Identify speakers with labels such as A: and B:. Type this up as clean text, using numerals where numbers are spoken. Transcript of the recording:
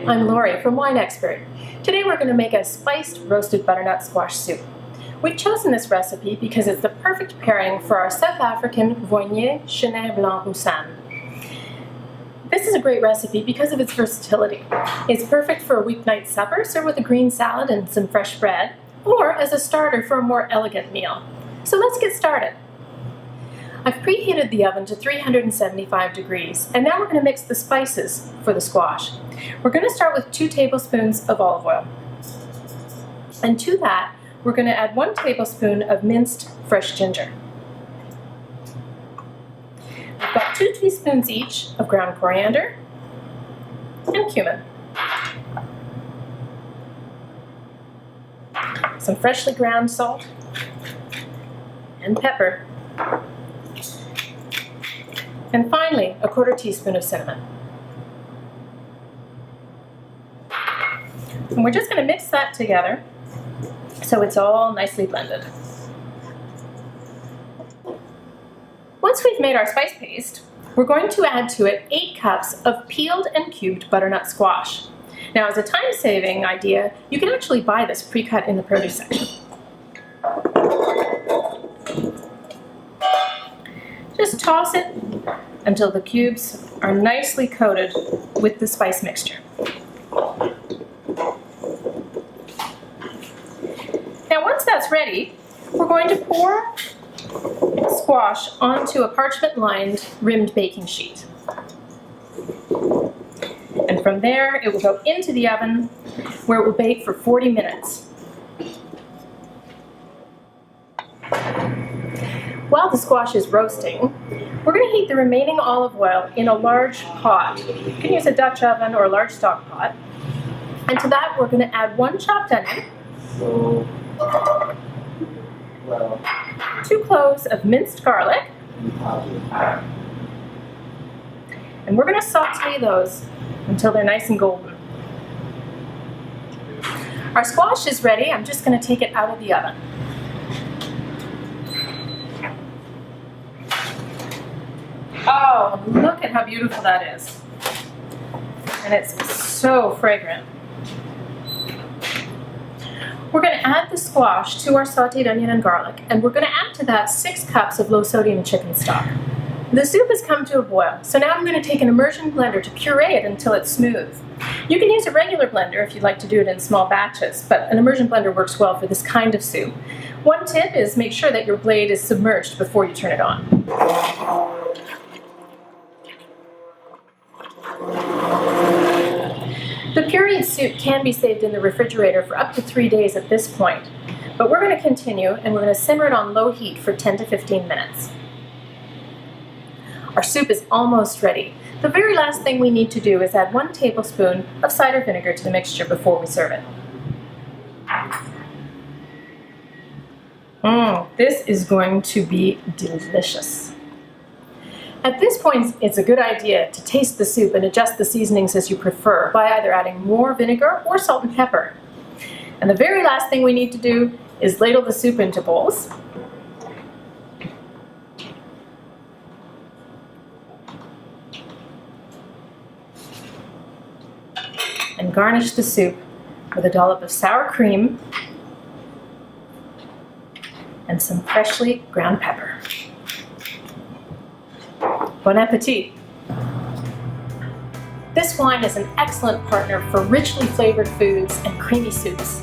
A: I'm Lori from Wine Expert. Today we're going to make a spiced roasted butternut squash soup. We've chosen this recipe because it's the perfect pairing for our South African Voigné Chenin Blanc Roussanne. This is a great recipe because of its versatility. It's perfect for a weeknight supper served with a green salad and some fresh bread, or as a starter for a more elegant meal. So let's get started. I've preheated the oven to 375 degrees, and now we're going to mix the spices for the squash. We're going to start with 2 tablespoons of olive oil. And to that, we're going to add 1 tablespoon of minced fresh ginger. We've got 2 teaspoons each of ground coriander and cumin. Some freshly ground salt and pepper. And finally, a 1/4 teaspoon of cinnamon. And we're just going to mix that together so it's all nicely blended. Once we've made our spice paste, we're going to add to it 8 cups of peeled and cubed butternut squash. Now, as a time-saving idea, you can actually buy this pre-cut in the produce section. Just toss it until the cubes are nicely coated with the spice mixture. Now, once that's ready, we're going to pour squash onto a parchment-lined rimmed baking sheet. And from there, it will go into the oven where it will bake for 40 minutes. While the squash is roasting, we're going to heat the remaining olive oil in a large pot. You can use a Dutch oven or a large stock pot. And to that, we're going to add 1 chopped onion, 2 cloves of minced garlic, and we're going to saute those until they're nice and golden. Our squash is ready. I'm just going to take it out of the oven. Oh, look at how beautiful that is. And it's so fragrant. We're going to add the squash to our sauteed onion and garlic, and we're going to add to that 6 cups of low-sodium chicken stock. The soup has come to a boil, so now I'm going to take an immersion blender to puree it until it's smooth. You can use a regular blender if you'd like to do it in small batches, but an immersion blender works well for this kind of soup. One tip is make sure that your blade is submerged before you turn it on. The pureed soup can be saved in the refrigerator for up to 3 days at this point, but we're going to continue and we're going to simmer it on low heat for 10 to 15 minutes. Our soup is almost ready. The very last thing we need to do is add 1 tablespoon of cider vinegar to the mixture before we serve it. This is going to be delicious. At this point, it's a good idea to taste the soup and adjust the seasonings as you prefer by either adding more vinegar or salt and pepper. And the very last thing we need to do is ladle the soup into bowls. And garnish the soup with a dollop of sour cream and some freshly ground pepper. Bon appetit! This wine is an excellent partner for richly flavored foods and creamy soups.